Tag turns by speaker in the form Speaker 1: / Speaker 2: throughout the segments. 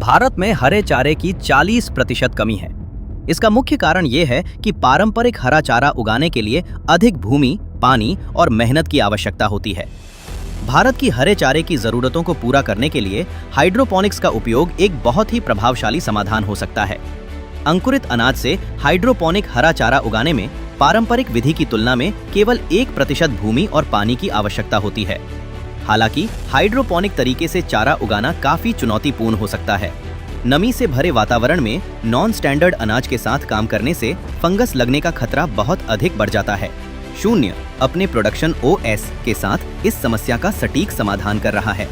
Speaker 1: भारत में हरे चारे की 40% कमी है। इसका मुख्य कारण ये है कि पारंपरिक हरा चारा उगाने के लिए अधिक भूमि, पानी और मेहनत की आवश्यकता होती है। भारत की हरे चारे की जरूरतों को पूरा करने के लिए हाइड्रोपोनिक्स का उपयोग एक बहुत ही प्रभावशाली समाधान हो सकता है। अंकुरित अनाज से हाइड्रोपोनिक हरा चारा उगाने में पारंपरिक विधि की तुलना में केवल 1% भूमि और पानी की आवश्यकता होती है। हालांकि हाइड्रोपोनिक तरीके से चारा उगाना काफी चुनौतीपूर्ण हो सकता है। नमी से भरे वातावरण में नॉन स्टैंडर्ड अनाज के साथ काम करने से फंगस लगने का खतरा बहुत अधिक बढ़ जाता है। शून्य अपने प्रोडक्शन OS के साथ इस समस्या का सटीक समाधान कर रहा है।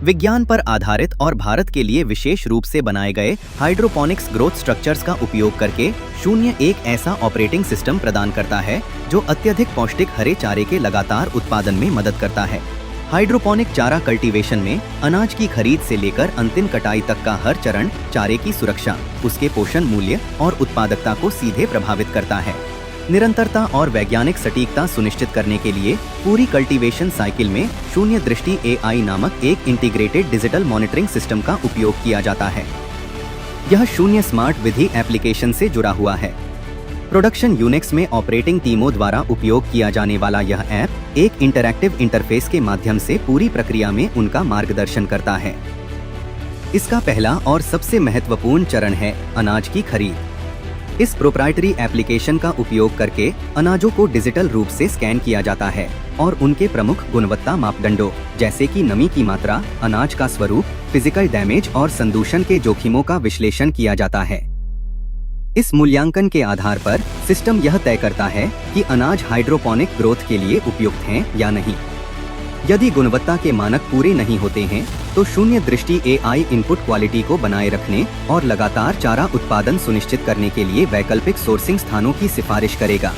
Speaker 1: विज्ञान पर आधारित और भारत के लिए विशेष रूप से बनाए गए हाइड्रोपोनिक्स ग्रोथ स्ट्रक्चर्स का उपयोग करके शून्य एक ऐसा ऑपरेटिंग सिस्टम प्रदान करता है जो अत्यधिक पौष्टिक हरे चारे के लगातार उत्पादन में मदद करता है। हाइड्रोपोनिक चारा कल्टीवेशन में अनाज की खरीद से लेकर अंतिम कटाई तक का हर चरण चारे की सुरक्षा, उसके पोषण मूल्य और उत्पादकता को सीधे प्रभावित करता है। निरंतरता और वैज्ञानिक सटीकता सुनिश्चित करने के लिए पूरी कल्टीवेशन साइकिल में शून्य दृष्टि AI नामक एक इंटीग्रेटेड डिजिटल मॉनिटरिंग सिस्टम का उपयोग किया जाता है। यह शून्य स्मार्ट विधि एप्लीकेशन से जुड़ा हुआ है। प्रोडक्शन यूनिक्स में ऑपरेटिंग टीमों द्वारा उपयोग किया जाने वाला यह ऐप एक इंटरैक्टिव इंटरफेस के माध्यम से पूरी प्रक्रिया में उनका मार्गदर्शन करता है। इसका पहला और सबसे महत्वपूर्ण चरण है अनाज की खरीद। इस प्रोप्राइटरी एप्लीकेशन का उपयोग करके अनाजों को डिजिटल रूप से स्कैन किया जाता है और उनके प्रमुख गुणवत्ता मापदंडों जैसे कि नमी की मात्रा, अनाज का स्वरूप, फिजिकल डैमेज और संदूषण के जोखिमों का विश्लेषण किया जाता है। इस मूल्यांकन के आधार पर सिस्टम यह तय करता है कि अनाज हाइड्रोपोनिक ग्रोथ के लिए उपयुक्त हैं या नहीं। यदि गुणवत्ता के मानक पूरे नहीं होते हैं तो शून्य दृष्टि AI इनपुट क्वालिटी को बनाए रखने और लगातार चारा उत्पादन सुनिश्चित करने के लिए वैकल्पिक सोर्सिंग स्थानों की सिफारिश करेगा।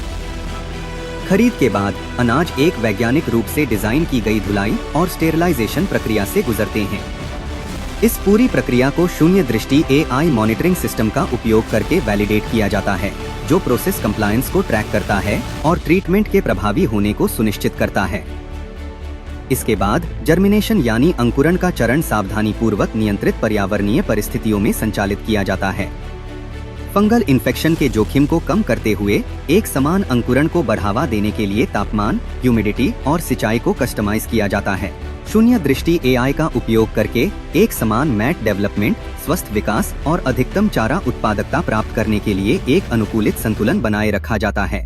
Speaker 1: खरीद के बाद अनाज एक वैज्ञानिक रूप से डिजाइन की गई धुलाई और स्टेरलाइजेशन प्रक्रिया से गुजरते हैं। इस पूरी प्रक्रिया को शून्य दृष्टि AI मॉनिटरिंग सिस्टम का उपयोग करके वैलिडेट किया जाता है, जो प्रोसेस कंप्लायंस को ट्रैक करता है और ट्रीटमेंट के प्रभावी होने को सुनिश्चित करता है। इसके बाद जर्मिनेशन यानी अंकुरण का चरण सावधानीपूर्वक नियंत्रित पर्यावरणीय परिस्थितियों में संचालित किया जाता है। फंगल इन्फेक्शन के जोखिम को कम करते हुए एक समान अंकुरण को बढ़ावा देने के लिए तापमान, ह्यूमिडिटी और सिंचाई को कस्टमाइज किया जाता है। शून्य दृष्टि AI का उपयोग करके एक समान मैट डेवलपमेंट, स्वस्थ विकास और अधिकतम चारा उत्पादकता प्राप्त करने के लिए एक अनुकूलित संतुलन बनाए रखा जाता है।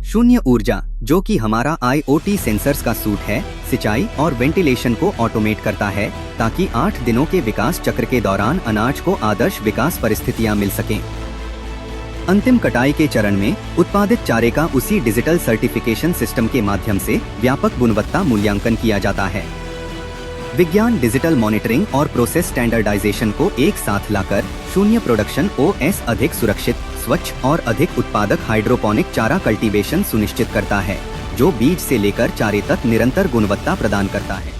Speaker 1: शून्य ऊर्जा, जो कि हमारा IoT सेंसर्स का सूट है, सिंचाई और वेंटिलेशन को ऑटोमेट करता है ताकि 8 दिनों के विकास चक्र के दौरान अनाज को आदर्श विकास परिस्थितियां मिल सकें। अंतिम कटाई के चरण में उत्पादित चारे का उसी डिजिटल सर्टिफिकेशन सिस्टम के माध्यम से व्यापक गुणवत्ता मूल्यांकन किया जाता है। विज्ञान, डिजिटल मॉनिटरिंग और प्रोसेस स्टैंडर्डाइजेशन को एक साथ लाकर शून्य प्रोडक्शन OS अधिक सुरक्षित, स्वच्छ और अधिक उत्पादक हाइड्रोपोनिक चारा कल्टीवेशन सुनिश्चित करता है, जो बीज से लेकर चारे तक निरंतर गुणवत्ता प्रदान करता है।